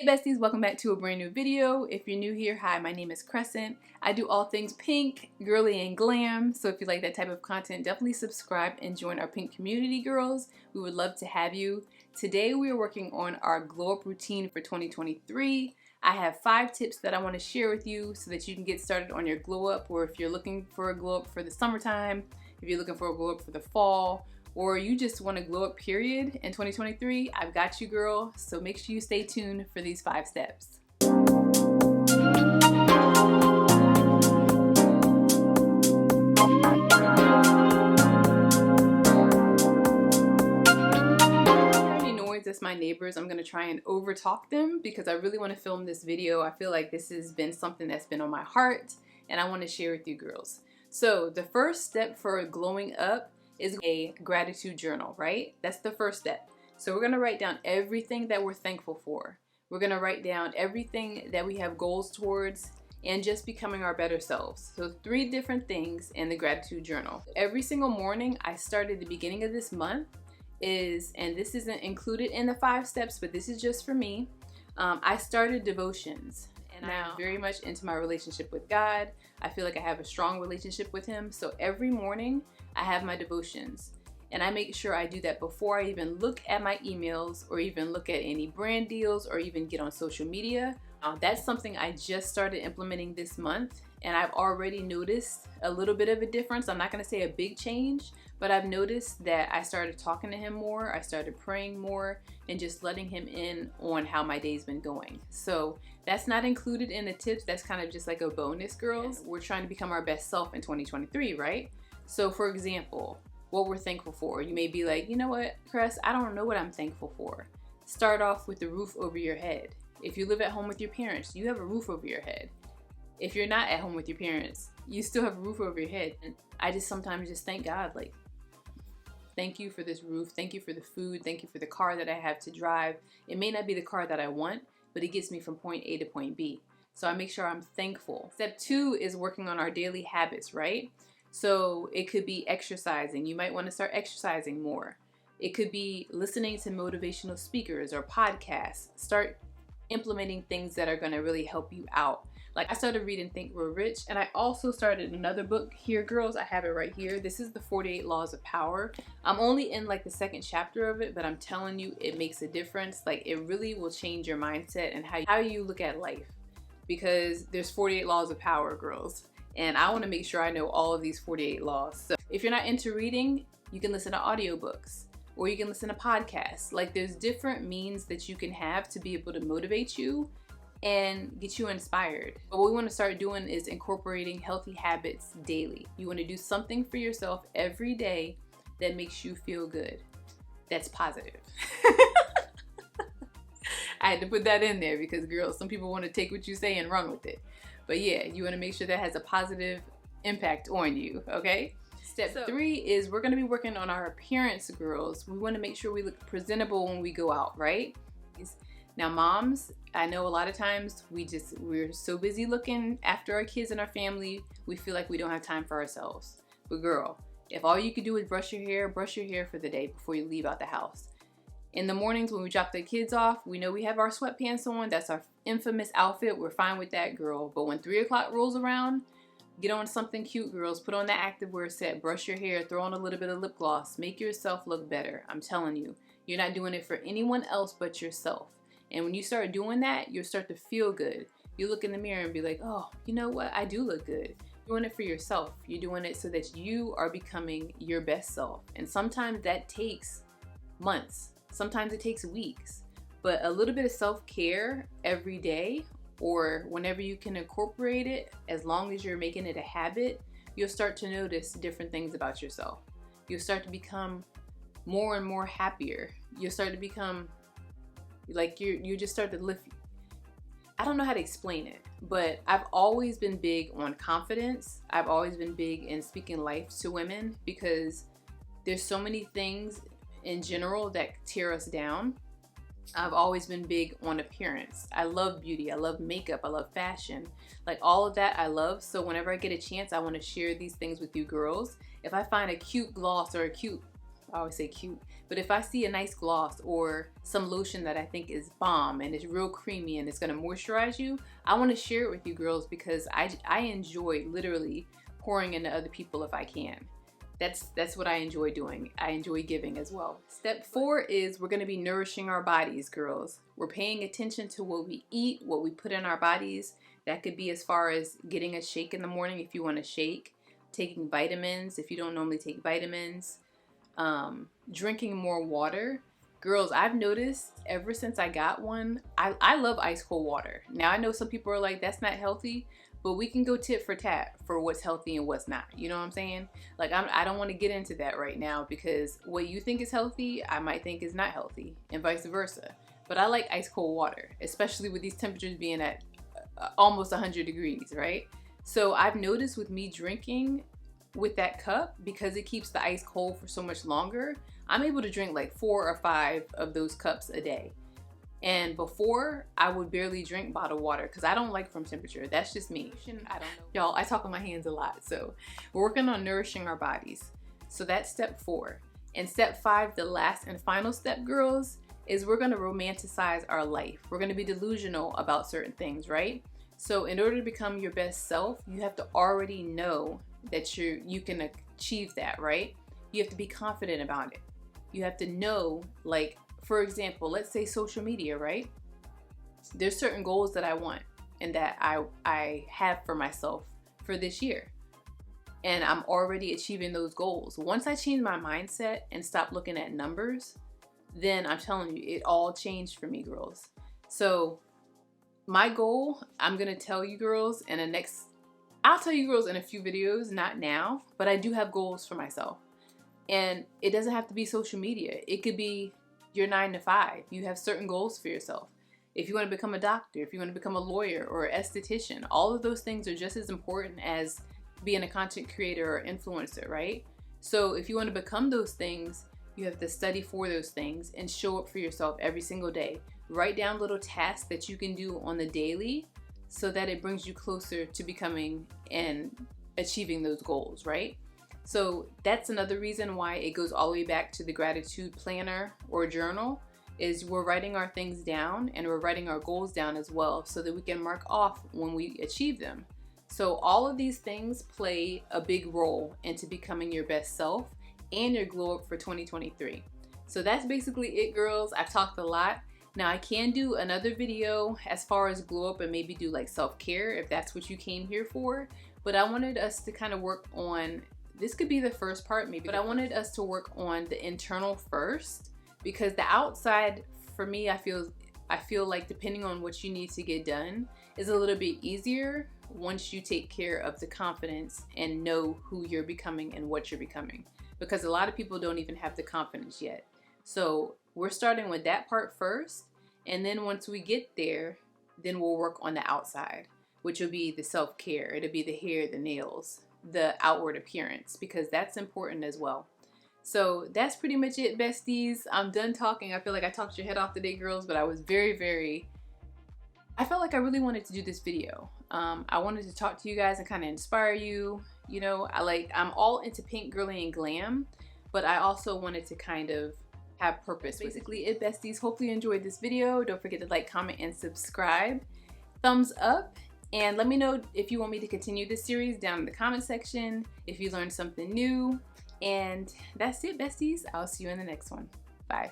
Hey besties, welcome back to a brand new video. If you're new here, hi, my name is Crescent. I do all things pink, girly, and glam. So if you like that type of content, definitely subscribe and join our pink community, girls. We would love to have you. Today we are working on our glow up routine for 2023. I have 5 tips that I want to share with you so that you can get started on your glow up, or if you're looking for a glow up for the summertime, if you're looking for a glow up for the fall, or you just want to glow up period in 2023, I've got you, girl. So make sure you stay tuned for these 5 steps. That's my neighbors. I'm gonna try and over talk them because I really want to film this video. I feel like this has been something that's been on my heart and I want to share with you girls. So the first step for glowing up is a gratitude journal, right? That's the first step. So we're gonna write down everything that we're thankful for. We're gonna write down everything that we have goals towards and just becoming our better selves. So 3 different things in the gratitude journal. Every single morning I start at the beginning of this month and this isn't included in the 5 steps, but this is just for me. I started devotions and I'm very much into my relationship with God. I feel like I have a strong relationship with Him. So every morning I have my devotions and I make sure I do that before I even look at my emails or even look at any brand deals or even get on social media. That's something I just started implementing this month and I've already noticed a little bit of a difference. I'm not going to say a big change, but I've noticed that I started talking to Him more, I started praying more, and just letting Him in on how my day's been going. So that's not included in the tips. That's kind of just like a bonus, girls. We're trying to become our best self in 2023, right? So for example, what we're thankful for. You may be like, you know what, Cress, I don't know what I'm thankful for. Start off with the roof over your head. If you live at home with your parents, you have a roof over your head. If you're not at home with your parents, you still have a roof over your head. And I just sometimes just thank God, like, thank you for this roof, thank you for the food, thank you for the car that I have to drive. It may not be the car that I want, but it gets me from point A to point B. So I make sure I'm thankful. Step 2 is working on our daily habits, right? So it could be exercising. You might want to start exercising more. It could be listening to motivational speakers or podcasts. Start implementing things that are going to really help you out. Like I started reading Think Grow Rich, and I also started another book here, girls. I have it right here. This is the 48 Laws of Power. I'm only in like the 2nd chapter of it, but I'm telling you, it makes a difference. Like it really will change your mindset and how you look at life, because there's 48 laws of power, girls. And I want to make sure I know all of these 48 laws. So if you're not into reading, you can listen to audiobooks or you can listen to podcasts. Like there's different means that you can have to be able to motivate you and get you inspired. But what we want to start doing is incorporating healthy habits daily. You want to do something for yourself every day that makes you feel good. That's positive. I had to put that in there because, girls, some people want to take what you say and run with it. But yeah, you want to make sure that has a positive impact on you, okay? Step 3 is we're going to be working on our appearance, girls. We want to make sure we look presentable when we go out, right? Now, moms, I know a lot of times we're so busy looking after our kids and our family, we feel like we don't have time for ourselves. But girl, if all you can do is brush your hair for the day before you leave out the house. In the mornings when we drop the kids off, we know we have our sweatpants on. That's our infamous outfit. We're fine with that, girl. But when 3 o'clock rolls around, get on something cute, girls. Put on that activewear set, brush your hair, throw on a little bit of lip gloss. Make yourself look better. I'm telling you, you're not doing it for anyone else but yourself. And when you start doing that, you'll start to feel good. You look in the mirror and be like, oh, you know what? I do look good. You're doing it for yourself. You're doing it so that you are becoming your best self. And sometimes that takes months. Sometimes it takes weeks. But a little bit of self-care every day, or whenever you can incorporate it, as long as you're making it a habit, you'll start to notice different things about yourself. You'll start to become more and more happier. You'll start to become like you just start to lift. I don't know how to explain it, but I've always been big on confidence. I've always been big in speaking life to women because there's so many things in general that tear us down. I've always been big on appearance. I love beauty. I love makeup. I love fashion. Like all of that I love. So whenever I get a chance, I want to share these things with you girls. If I find a cute gloss or a cute I always say cute, but if I see a nice gloss or some lotion that I think is bomb and it's real creamy and it's gonna moisturize you, I wanna share it with you girls because I enjoy literally pouring into other people if I can. That's what I enjoy doing. I enjoy giving as well. Step 4 is we're gonna be nourishing our bodies, girls. We're paying attention to what we eat, what we put in our bodies. That could be as far as getting a shake in the morning if you want to shake, taking vitamins if you don't normally take vitamins, drinking more water. Girls, I've noticed ever since I got one, I love ice cold water. Now I know some people are like, that's not healthy, but we can go tit for tat for what's healthy and what's not. You know what I'm saying? Like, I don't want to get into that right now because what you think is healthy, I might think is not healthy and vice versa. But I like ice cold water, especially with these temperatures being at almost 100 degrees, right? So I've noticed with me drinking with that cup, because it keeps the ice cold for so much longer, I'm able to drink like 4 or 5 of those cups a day. And before, I would barely drink bottled water because I don't like room temperature. That's just me. I don't know. Y'all, I talk with my hands a lot. So we're working on nourishing our bodies. So that's step 4. And step 5, the last and final step, girls, is we're going to romanticize our life. We're going to be delusional about certain things, right? So in order to become your best self, you have to already know that you can achieve that, right? You have to be confident about it. You have to know, like, for example, let's say social media, right? There's certain goals that I want and that I have for myself for this year. And I'm already achieving those goals. Once I change my mindset and stop looking at numbers, then I'm telling you, it all changed for me, girls. So my goal, I'm gonna tell you girls I'll tell you girls in a few videos, not now, but I do have goals for myself. And it doesn't have to be social media. It could be your 9 to 5. You have certain goals for yourself. If you want to become a doctor, if you want to become a lawyer or an esthetician, all of those things are just as important as being a content creator or influencer, right? So if you want to become those things, you have to study for those things and show up for yourself every single day. Write down little tasks that you can do on the daily so that it brings you closer to becoming and achieving those goals, right? So that's another reason why it goes all the way back to the gratitude planner or journal, is we're writing our things down and we're writing our goals down as well so that we can mark off when we achieve them. So all of these things play a big role into becoming your best self and your glow up for 2023. So that's basically it, girls. I've talked a lot. Now I can do another video as far as glow up and maybe do like self-care if that's what you came here for. But I wanted us to kind of work on, this could be the first part maybe, but I wanted us to work on the internal first, because the outside for me, I feel like depending on what you need to get done is a little bit easier once you take care of the confidence and know who you're becoming and what you're becoming, because a lot of people don't even have the confidence yet. So we're starting with that part first, and then once we get there, then we'll work on the outside, which will be the self-care. It'll be the hair, the nails, the outward appearance, because that's important as well. So that's pretty much it, besties. I'm done talking. I feel like I talked your head off today, girls, but I was I felt like I really wanted to do this video. I wanted to talk to you guys and kind of inspire you. You know, I'm all into pink, girly, and glam, but I also wanted to kind of have purpose. Basically it, besties. Hopefully you enjoyed this video. Don't forget to like, comment, and subscribe. Thumbs up. And let me know if you want me to continue this series down in the comment section, if you learned something new. And that's it, besties. I'll see you in the next one. Bye.